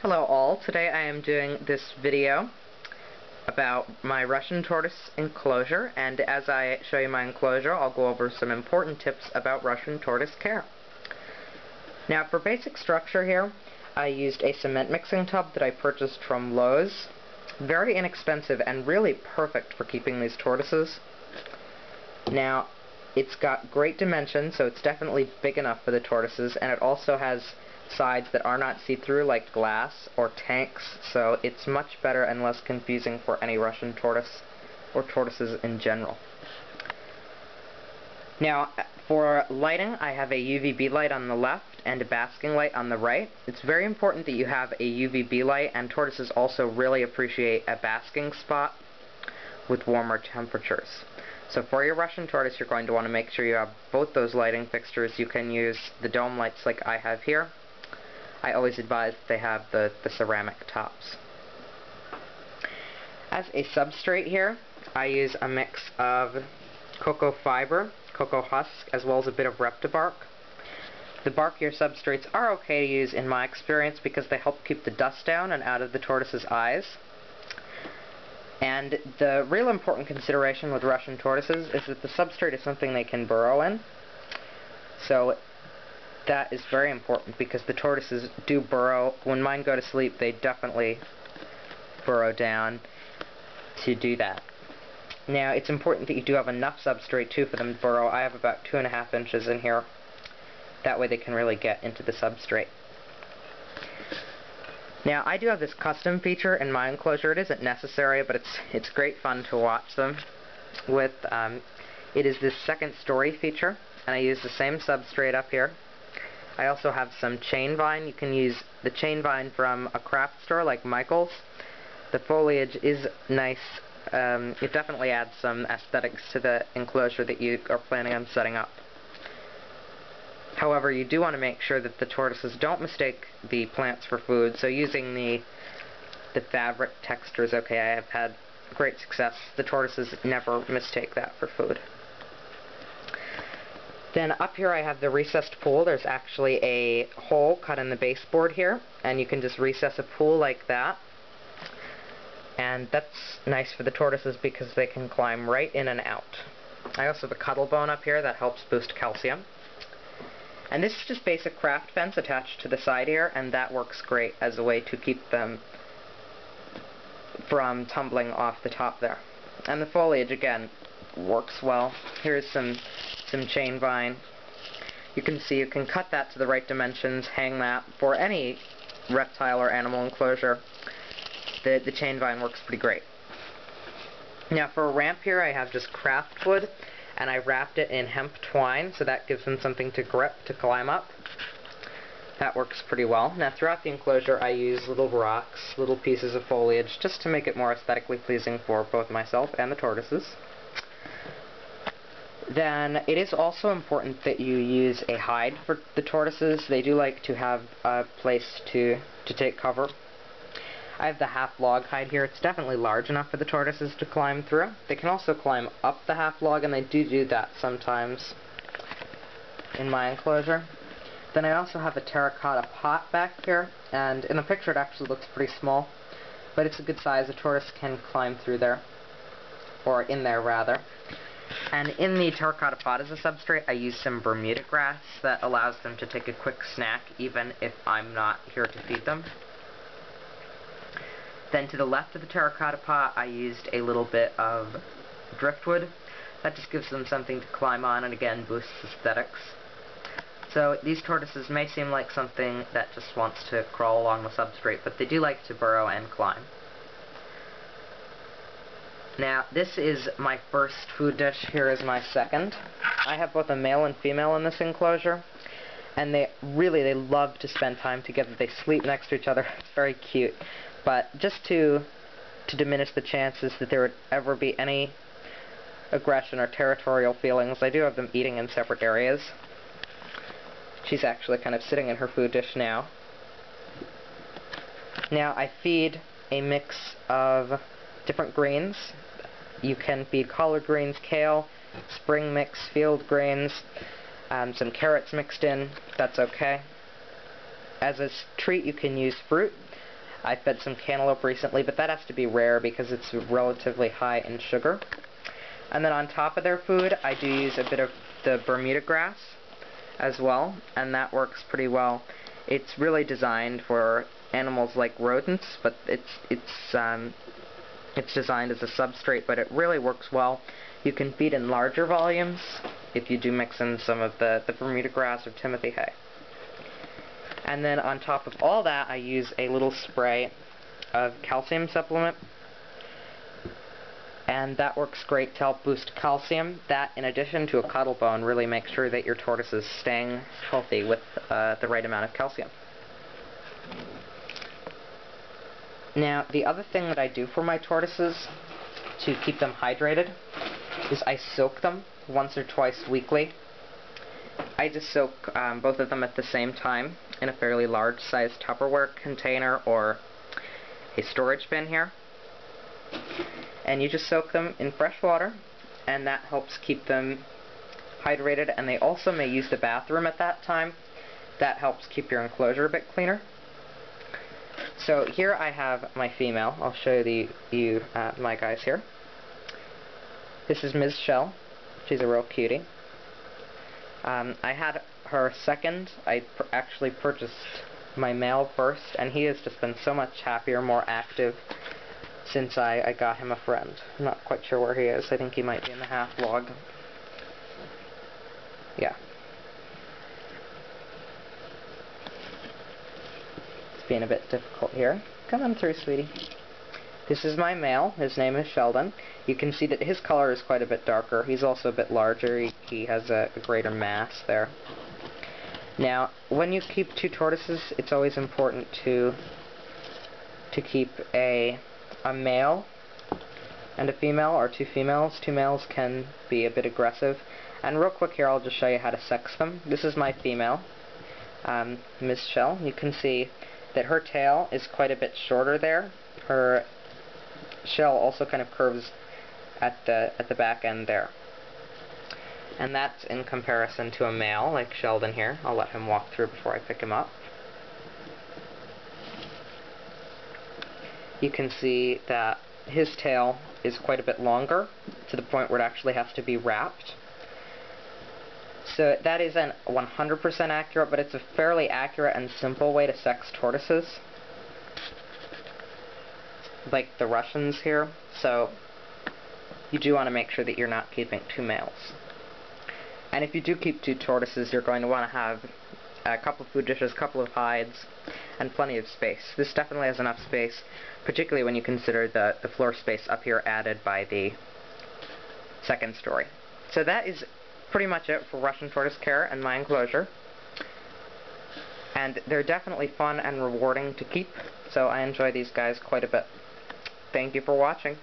Hello all, today I am doing this video about my Russian tortoise enclosure, and as I show you my enclosure I'll go over some important tips about Russian tortoise care. Now for basic structure here, I used a cement mixing tub that I purchased from Lowe's. Very inexpensive and really perfect for keeping these tortoises. Now it's got great dimensions, so it's definitely big enough for the tortoises, and it also has sides that are not see-through like glass or tanks, so it's much better and less confusing for any Russian tortoise or tortoises in general. Now for lighting, I have a UVB light on the left and a basking light on the right. It's very important that you have a UVB light, and tortoises also really appreciate a basking spot with warmer temperatures. So for your Russian tortoise, you're going to want to make sure you have both those lighting fixtures. You can use the dome lights like I have here. I always advise that they have the ceramic tops. As a substrate here, I use a mix of cocoa fiber, cocoa husk, as well as a bit of reptibark. The barkier substrates are okay to use in my experience because they help keep the dust down and out of the tortoise's eyes. And the real important consideration with Russian tortoises is that the substrate is something they can burrow in. So that is very important because the tortoises do burrow. When mine go to sleep, they definitely burrow down to do that. Now it's important that you do have enough substrate too for them to burrow. I have about 2.5 inches in here. That way they can really get into the substrate. Now I do have this custom feature in my enclosure. It isn't necessary, but it's great fun to watch them with. It is this second story feature, and I use the same substrate up here. I also have some chain vine. You can use the chain vine from a craft store like Michael's. The foliage is nice. It definitely adds some aesthetics to the enclosure that you are planning on setting up. However, you do want to make sure that the tortoises don't mistake the plants for food, so using the fabric texture is okay. I have had great success. The tortoises never mistake that for food. Then up here I have the recessed pool. There's actually a hole cut in the baseboard here, and you can just recess a pool like that. And that's nice for the tortoises because they can climb right in and out. I also have a cuddle bone up here that helps boost calcium. And this is just basic craft fence attached to the side here, and that works great as a way to keep them from tumbling off the top there. And the foliage, again, works well. Here's some chain vine. You can see you can cut that to the right dimensions, hang that. For any reptile or animal enclosure, the chain vine works pretty great. Now for a ramp here, I have just craft wood, and I wrapped it in hemp twine, so that gives them something to grip to climb up. That works pretty well. Now throughout the enclosure I use little rocks, little pieces of foliage, just to make it more aesthetically pleasing for both myself and the tortoises. Then it is also important that you use a hide for the tortoises. They do like to have a place to take cover. I have the half log hide here. It's definitely large enough for the tortoises to climb through. They can also climb up the half log, and they do that sometimes in my enclosure. Then I also have a terracotta pot back here, and in the picture it actually looks pretty small, but it's a good size. A tortoise can climb through there, or in there rather. And in the terracotta pot as a substrate, I use some Bermuda grass that allows them to take a quick snack even if I'm not here to feed them. Then to the left of the terracotta pot, I used a little bit of driftwood. That just gives them something to climb on and again boosts aesthetics. So these tortoises may seem like something that just wants to crawl along the substrate, but they do like to burrow and climb. Now, this is my first food dish. Here is my second. I have both a male and female in this enclosure, and they love to spend time together. They sleep next to each other. It's very cute. But just to diminish the chances that there would ever be any aggression or territorial feelings, I do have them eating in separate areas. She's actually kind of sitting in her food dish now. Now, I feed a mix of different greens. You can feed collard greens, kale, spring mix, field greens, some carrots mixed in. That's okay. As a treat, you can use fruit. I fed some cantaloupe recently, but that has to be rare because it's relatively high in sugar. And then on top of their food, I do use a bit of the Bermuda grass as well, and that works pretty well. It's really designed for animals like rodents, but it's designed as a substrate, but it really works well. You can feed in larger volumes if you do mix in some of the Bermuda grass or Timothy hay. And then on top of all that, I use a little spray of calcium supplement, and that works great to help boost calcium. That, in addition to a cuddle bone, really makes sure that your tortoise is staying healthy with the right amount of calcium. Now, the other thing that I do for my tortoises to keep them hydrated is I soak them once or twice weekly. I just soak both of them at the same time in a fairly large-sized Tupperware container or a storage bin here. And you just soak them in fresh water, and that helps keep them hydrated. And they also may use the bathroom at that time. That helps keep your enclosure a bit cleaner. So here I have my female. I'll show you my guys here. This is Ms. Shell. She's a real cutie. I had her second. I actually purchased my male first, and he has just been so much happier, more active since I got him a friend. I'm not quite sure where he is. I think he might be in the half log. Yeah. It's being a bit difficult here. Come on through, sweetie. This is my male. His name is Sheldon. You can see that his color is quite a bit darker. He's also a bit larger. He has a greater mass there. Now, when you keep two tortoises, it's always important to keep a male and a female, or two females. Two males can be a bit aggressive. And real quick here, I'll just show you how to sex them. This is my female, Miss Shell. You can see that her tail is quite a bit shorter there. Her shell also kind of curves at the back end there. And that's in comparison to a male, like Sheldon here. I'll let him walk through before I pick him up. You can see that his tail is quite a bit longer, to the point where it actually has to be wrapped. So that isn't 100% accurate, but it's a fairly accurate and simple way to sex tortoises, like the Russians here. So you do want to make sure that you're not keeping two males. And if you do keep two tortoises, you're going to want to have a couple of food dishes, a couple of hides, and plenty of space. This definitely has enough space, particularly when you consider the floor space up here added by the second story. So that is pretty much it for Russian tortoise care and my enclosure. And they're definitely fun and rewarding to keep, so I enjoy these guys quite a bit. Thank you for watching.